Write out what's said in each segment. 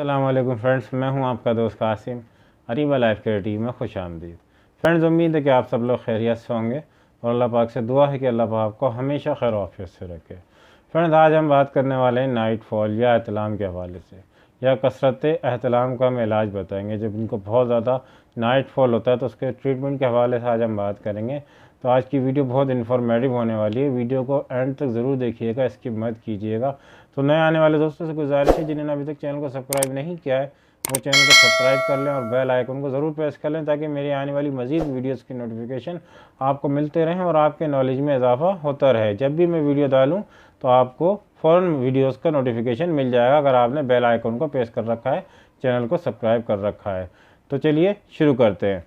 अस्सलाम वालेकुम फ्रेंड्स, मैं हूं आपका दोस्त Qasim. Areeba life care team में खुश आमदीद। फ्रेंड्स, उम्मीद है कि आप सब लोग खैरियत से होंगे और अल्लाह पाक से दुआ है कि अल्लाह पाक आपको हमेशा खैर आफियत से रखे। फ्रेंड्स, आज हम बात करने वाले हैं नाइट फॉल या एहतलाम के हवाले से, या कसरत एहतलाम का हम इलाज बताएंगे। जब इनको बहुत ज़्यादा नाइट फॉल होता है तो उसके ट्रीटमेंट के हवाले से आज हम बात करेंगे। तो आज की वीडियो बहुत इन्फॉर्मेटिव होने वाली है। वीडियो को एंड तक ज़रूर देखिएगा, स्किप मत कीजिएगा। तो नए आने वाले दोस्तों से गुजारिश है, जिन्होंने अभी तक चैनल को सब्सक्राइब नहीं किया है वो चैनल को सब्सक्राइब कर लें और बेल आइकन को ज़रूर प्रेस कर लें, ताकि मेरी आने वाली मज़ीद वीडियोस की नोटिफिकेशन आपको मिलते रहें और आपके नॉलेज में इजाफा होता रहे। जब भी मैं वीडियो डालूँ तो आपको फ़ौरन वीडियोस का नोटिफिकेशन मिल जाएगा, अगर आपने बेल आइकन को प्रेस कर रखा है, चैनल को सब्सक्राइब कर रखा है। तो चलिए शुरू करते हैं।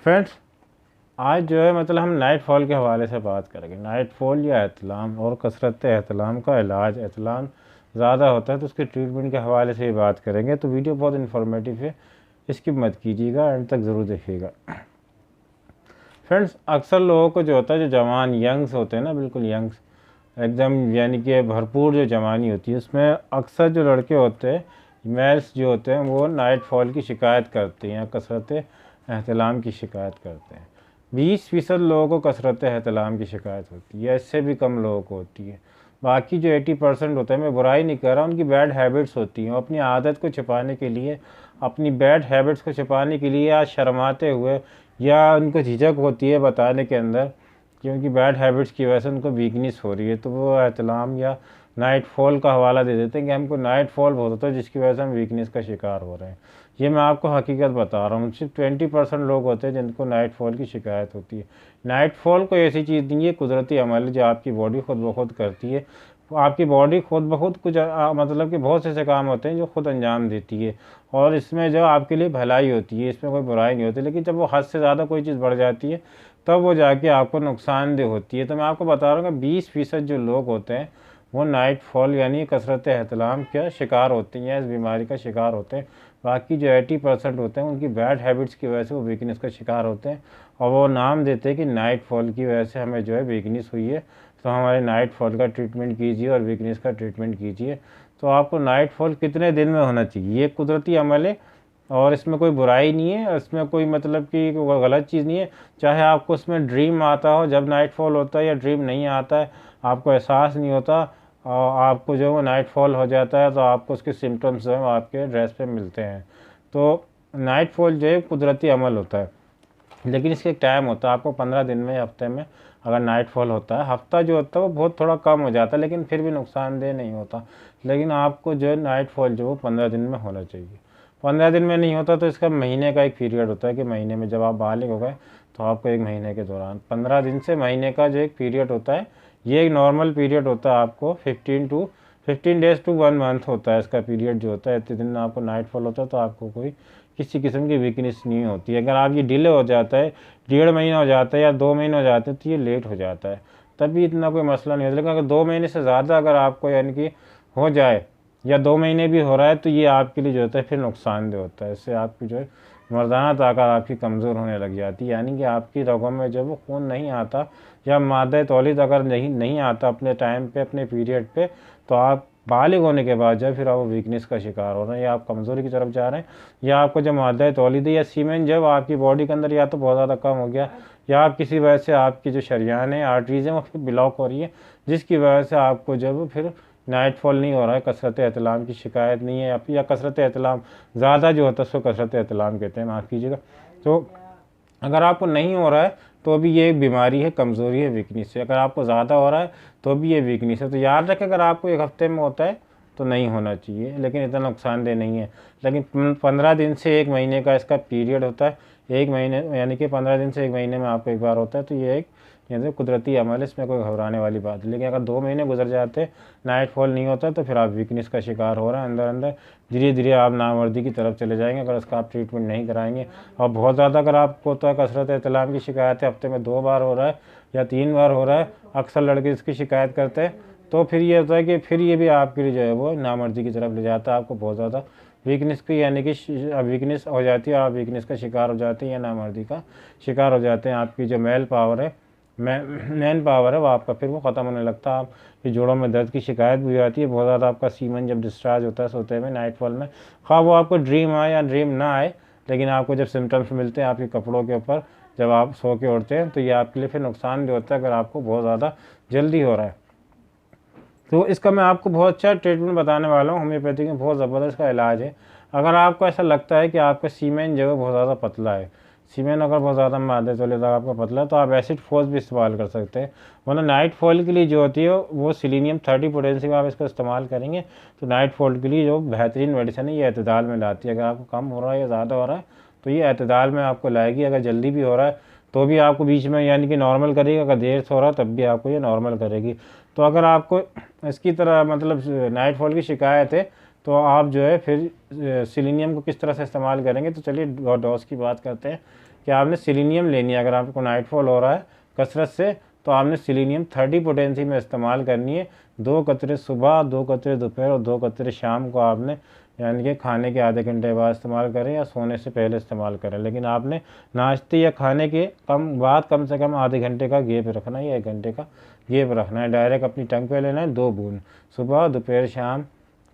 फ्रेंड्स, आज जो है हम नाइट फॉल के हवाले से बात करेंगे। नाइट फॉल या एहतलाम और कसरत एहतलाम का इलाज। एहतलाम ज़्यादा होता है तो उसके ट्रीटमेंट के हवाले से ही बात करेंगे। तो वीडियो बहुत इन्फॉर्मेटिव है, स्किप मत कीजिएगा, एंड तक ज़रूर देखिएगा। फ्रेंड्स, अक्सर लोगों को जो होता है, जो जवान यंग्स होते हैं ना, बिल्कुल यंग्स एकदम, यानी कि भरपूर जो जवानी होती है, उसमें अक्सर जो लड़के होते हैं, मेल्स जो होते हैं, वो नाइट फॉल की शिकायत करते हैं या कसरत एहतलाम की शिकायत करते हैं। 20% लोगों को कसरत एहतलाम की शिकायत होती है, इससे भी कम लोगों को होती है। बाकी जो 80% होता है, मैं बुराई नहीं कर रहा, उनकी बैड हैबिट्स होती हैं। अपनी आदत को छिपाने के लिए, अपनी बैड हैबिट्स को छिपाने के लिए, या शर्माते हुए, या उनको झिझक होती है बताने के अंदर, क्योंकि बैड हैबिट्स की वजह से उनको वीकनेस हो रही है, तो वो एहतलाम या नाइट फॉल का हवाला दे देते हैं कि हमको नाइट फॉल बहुत होता है, जिसकी वजह से हम वीकनेस का शिकार हो रहे हैं। ये मैं आपको हकीकत बता रहा हूँ। सिर्फ 20% लोग होते हैं जिनको नाइट फॉल की शिकायत होती है। नाइट फॉल कोई ऐसी चीज़ नहीं है, कुदरती अमल है जो आपकी बॉडी खुद ब खुद करती है। आपकी बॉडी खुद ब खुद कुछ मतलब कि बहुत से ऐसे काम होते हैं जो खुद अंजाम देती है, और इसमें जो आपके लिए भलाई होती है, इसमें कोई बुराई नहीं होती। लेकिन जब वो हद से ज़्यादा कोई चीज़ बढ़ जाती है, तब वो जाके आपको नुकसानदेह होती है। तो मैं आपको बता रहा हूँ कि 20% जो लोग होते हैं वो नाइट फॉल यानी कसरत एहतलाम का शिकार होते हैं, या इस बीमारी का शिकार होते हैं। बाकी जो 80% होते हैं, उनकी बैड हैबिट्स की वजह से वो वीकनेस का शिकार होते हैं, और वो नाम देते हैं कि नाइट फॉल की वजह से हमें जो है वीकनेस हुई है, तो हमारे नाइट फॉल का ट्रीटमेंट कीजिए और वीकनेस का ट्रीटमेंट कीजिए। तो आपको नाइट फॉल कितने दिन में होना चाहिए, ये कुदरती अमल है, और इसमें कोई बुराई नहीं है, इसमें कोई कि कोई गलत चीज़ नहीं है। चाहे आपको उसमें ड्रीम आता हो जब नाइट फॉल होता है, या ड्रीम नहीं आता है, आपको एहसास नहीं होता और आपको जो वो नाइट फॉल हो जाता है, तो आपको उसके सिम्टम्स जो है आपके ड्रेस पे मिलते हैं। तो नाइट फॉल जो है कुदरती अमल होता है, लेकिन इसके एक टाइम होता है। आपको 15 दिन में, हफ्ते में अगर नाइट फॉल होता है, हफ्ता जो होता है वो बहुत थोड़ा कम हो जाता है, लेकिन फिर भी नुकसानदेह नहीं होता। लेकिन आपको जो है नाइट फॉल जो वो 15 दिन में होना चाहिए। 15 दिन में नहीं होता तो इसका महीने का एक पीरियड होता है, कि महीने में जब आप बालिग हो गए तो आपको एक महीने के दौरान 15 दिन से महीने का जो एक पीरियड होता है, ये एक नॉर्मल पीरियड होता है। आपको 15 डेज़ टू 1 मंथ होता है इसका पीरियड जो होता है। इतने दिन आपको नाइट फॉल होता है तो आपको कोई किसी किस्म की वीकनेस नहीं होती है। अगर आप ये डिले हो जाता है, 1.5 महीना हो जाता है या 2 महीने हो जाते हैं, तो ये लेट हो जाता है, तब भी इतना कोई मसला नहीं होता। लेकिन अगर 2 महीने से ज़्यादा अगर आपको यानी कि हो जाए, या 2 महीने भी हो रहा है, तो ये आपके लिए जो होता है फिर नुकसानदेह होता है। इससे आपकी जो है मर्दाना ताकत आपकी कमज़ोर होने लग जाती है, यानी कि आपकी रगों में जब वो खून नहीं आता, या मादा तौलीद अगर नहीं आता अपने टाइम पे, अपने पीरियड पे, तो आप बालिग होने के बाद जब फिर आप वीकनेस का शिकार हो रहे हैं, या आप कमज़ोरी की तरफ जा रहे हैं, या आपको जब मादा तौलीद या सीमेन जब आपकी बॉडी के अंदर या तो बहुत ज़्यादा कम हो गया, या आप किसी वजह से आपकी जो शरियान है, आर्टरीज़ हैं, वो फिर ब्लॉक हो रही है, जिसकी वजह से आपको जब फिर नाइट फॉल नहीं हो रहा है, कसरत एहतलाम की शिकायत नहीं है, या कसरत एहतलाम ज़्यादा जो होता है उसको कसरत एहतलाम कहते हैं, माफ़ कीजिएगा। तो अगर आपको नहीं हो रहा है तो भी ये एक बीमारी है, कमज़ोरी है, वीकनेस है। अगर आपको ज़्यादा हो रहा है तो भी ये वीकनेस है। तो याद रखें, अगर आपको एक हफ्ते में होता है तो नहीं होना चाहिए, लेकिन इतना नुकसानदेह नहीं है। लेकिन 15 दिन से 1 महीने का इसका पीरियड होता है। 1 महीने यानी कि 15 दिन से 1 महीने में आपको एक बार होता है, तो ये एक यानी कुदरती अमल है, इसमें कोई घबराने वाली बात है। लेकिन अगर 2 महीने गुजर जाते, नाइट फॉल नहीं होता, तो फिर आप वीकनेस का शिकार हो रहे हैं। अंदर अंदर धीरे धीरे आप नामर्दी की तरफ चले जाएंगे, अगर उसका आप ट्रीटमेंट नहीं कराएंगे। और बहुत ज़्यादा अगर आपको तो कसरत एहतलाम की शिकायत है, हफ्ते में 2 बार हो रहा है या 3 बार हो रहा है, अक्सर लड़के इसकी शिकायत करते हैं, तो फिर ये होता है कि फिर ये भी आपके लिए जो है वो नामर्दी की तरफ ले जाता है। आपको बहुत ज़्यादा वीकनेस की यानी कि वीकनेस हो जाती है, और आप वीकनेस का शिकार हो जाते हैं, या नामर्दी का शिकार हो जाते हैं। आपकी जो मेल पावर है मैन पावर है वो आपका फिर वो ख़त्म होने लगता है। आप ये जोड़ों में दर्द की शिकायत भी आती है बहुत ज़्यादा, आपका सीमन जब डिस्चार्ज होता है सोते में नाइटफॉल में, ख़ास वो आपको ड्रीम आए या ड्रीम ना आए, लेकिन आपको जब सिम्टम्स मिलते हैं आपके कपड़ों के ऊपर जब आप सो के उठते हैं, तो ये आपके लिए फिर नुकसान भी होता है अगर आपको बहुत ज़्यादा जल्दी हो रहा है। तो इसका मैं आपको बहुत अच्छा ट्रीटमेंट बताने वाला हूँ। होम्योपैथी में बहुत ज़बरदस्त का इलाज है। अगर आपको ऐसा लगता है कि आपका सीमेन जो है बहुत ज़्यादा पतला है, सीमेन अगर बहुत ज़्यादा मादे तोले तक आपका पतला है, तो आप एसिड फोस भी इस्तेमाल कर सकते हैं। वरना नाइट फॉल के लिए जो होती है वो सिलीनियम 30 पोटेंसी में आप इसको इस्तेमाल करेंगे तो नाइट फॉल के लिए जो बेहतरीन मेडिसिन है ये एतदाल में लाती है। अगर आपको कम हो रहा है या ज़्यादा हो रहा है तो ये एतदाल में आपको लाएगी। अगर जल्दी भी हो रहा है तो भी आपको बीच में यानी कि नॉर्मल करेगी, अगर देर से हो रहा है तब भी आपको ये नॉर्मल करेगी। तो अगर आपको इसकी तरह मतलब नाइट फॉल की शिकायत है तो आप जो है फिर सिलीनियम को किस तरह से इस्तेमाल करेंगे। तो चलिए डोज की बात करते हैं कि आपने सिलीनियम लेनी है। अगर आपको नाइट फॉल हो रहा है कसरत से तो आपने सिलीनियम 30 पोटेंसी में इस्तेमाल करनी है। 2 कतरे सुबह, 2 कतरे दोपहर और 2 कतरे शाम को आपने यानी कि खाने के आधे घंटे बाद इस्तेमाल करें या सोने से पहले इस्तेमाल करें। लेकिन आपने नाश्ते या खाने के कम से कम आधे घंटे का गैप रखना है या 1 घंटे का गैप रखना है। डायरेक्ट अपनी टंग पे लेना है 2 बूंद, सुबह दोपहर शाम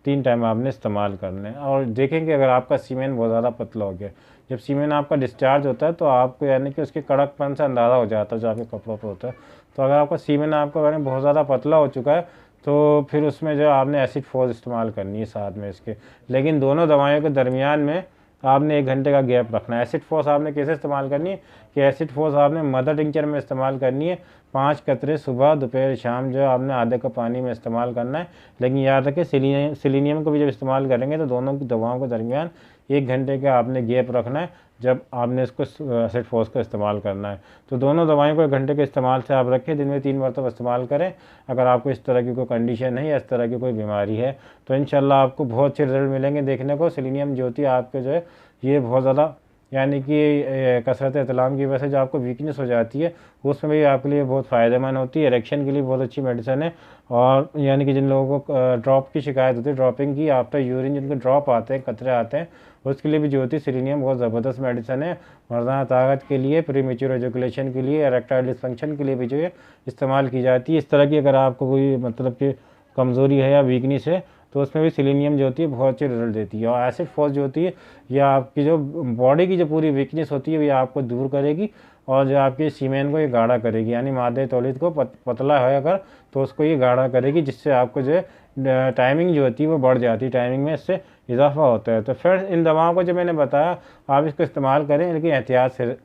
3 टाइम आपने इस्तेमाल करना है। और देखें कि अगर आपका सीमेन बहुत ज़्यादा पतला हो गया, जब सीमेन आपका डिस्चार्ज होता है तो आपको यानी कि उसके कड़कपन से अंदाज़ा हो जाता है जो आपके कपड़ों पे होता है। तो अगर आपका सीमेन आपका यानी बहुत ज़्यादा पतला हो चुका है तो फिर उसमें जो आपने एसिड फोस इस्तेमाल करनी है साथ में इसके। लेकिन दोनों दवाइयों के दरमियान में आपने 1 घंटे का गैप रखना है। एसिड फोस आपने कैसे इस्तेमाल करनी है कि एसिड फोस आपने मदर टिंचर में इस्तेमाल करनी है। 5 कतरे सुबह दोपहर शाम जो आपने आधे कप पानी में इस्तेमाल करना है। लेकिन याद रखें सिलीनियम को भी जब इस्तेमाल करेंगे तो दोनों की दवाओं के दरमियान 1 घंटे का आपने गैप रखना है जब आपने इसको एसिड फोस का इस्तेमाल करना है। तो दोनों दवाइयों को 1 घंटे के इस्तेमाल से आप रखें, दिन में 3 मरतबा इस्तेमाल करें। अगर आपको इस तरह की कोई कंडीशन है या इस तरह की कोई बीमारी है तो इंशाल्लाह आपको बहुत अच्छे रिजल्ट मिलेंगे देखने को। सिलीनियम जो होती है आपके जो है ये बहुत ज़्यादा यानी कि कसरत एहतलाम की वजह से जो आपको वीकनेस हो जाती है उसमें भी आपके लिए बहुत फ़ायदेमंद होती है। इरेक्शन के लिए बहुत अच्छी मेडिसिन है। और यानी कि जिन लोगों को ड्रॉप की शिकायत होती है, ड्रॉपिंग की आफ्टर यूरिन जिनको ड्रॉप आते हैं, कतरे आते हैं, उसके लिए भी जो होती है सिलीनियम बहुत ज़बरदस्त मेडिसिन है। मर्दाना ताकत के लिए, प्रीमेच्योर एजुकेशन के लिए, इरेक्टाइल डिसफंक्शन के लिए भी जो है इस्तेमाल की जाती है। इस तरह की अगर आपको कोई मतलब कि कमज़ोरी है या वीकनेस है तो उसमें भी सिलीनियम जो होती है बहुत अच्छे रिजल्ट देती है। और एसिड फोस जो होती है यह आपकी जो बॉडी की जो पूरी वीकनेस होती है ये आपको दूर करेगी और जो आपके सीमेन को ये गाढ़ा करेगी। यानी मादे तौलिद को पतला है अगर तो उसको ये गाढ़ा करेगी, जिससे आपको जो है टाइमिंग जो होती है वो बढ़ जाती है, टाइमिंग में इससे इजाफा होता है। तो फिर इन दवाओं को जो मैंने बताया आप इसको इस्तेमाल करें, लेकिन एहतियात से,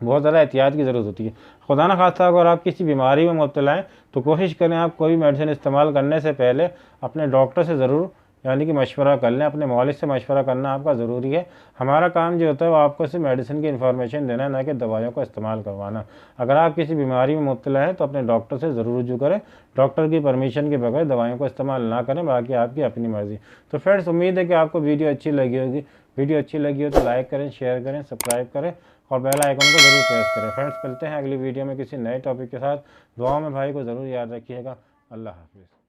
बहुत ज़्यादा एहतियात की ज़रूरत होती है। खुदा न खास्ता अगर आप किसी बीमारी में मुब्तला हैं तो कोशिश करें आप कोई मेडिसिन इस्तेमाल करने से पहले अपने डॉक्टर से ज़रूर यानी कि मशवरा कर लें। अपने मौलिक से मशवरा करना आपका ज़रूरी है। हमारा काम जो होता है वो आपको सिर्फ मेडिसिन की इन्फॉर्मेशन देना है, ना कि दवाइयों का इस्तेमाल करवाना। अगर आप किसी बीमारी में मुब्तला हैं तो अपने डॉक्टर से ज़रूर रुजू करें। डॉक्टर की परमिशन के बगैर दवाइयों को इस्तेमाल ना करें, बाकी आपकी अपनी मर्ज़ी। तो फ्रेंड्स उम्मीद है कि आपको वीडियो अच्छी लगी होगी। वीडियो अच्छी लगी हो तो लाइक करें, शेयर करें, सब्सक्राइब करें और बेल आइकन को ज़रूर प्रेस करें। फ्रेंड्स मिलते हैं अगली वीडियो में किसी नए टॉपिक के साथ। दुआओं में भाई को ज़रूर याद रखिएगा। अल्लाह हाफिज़।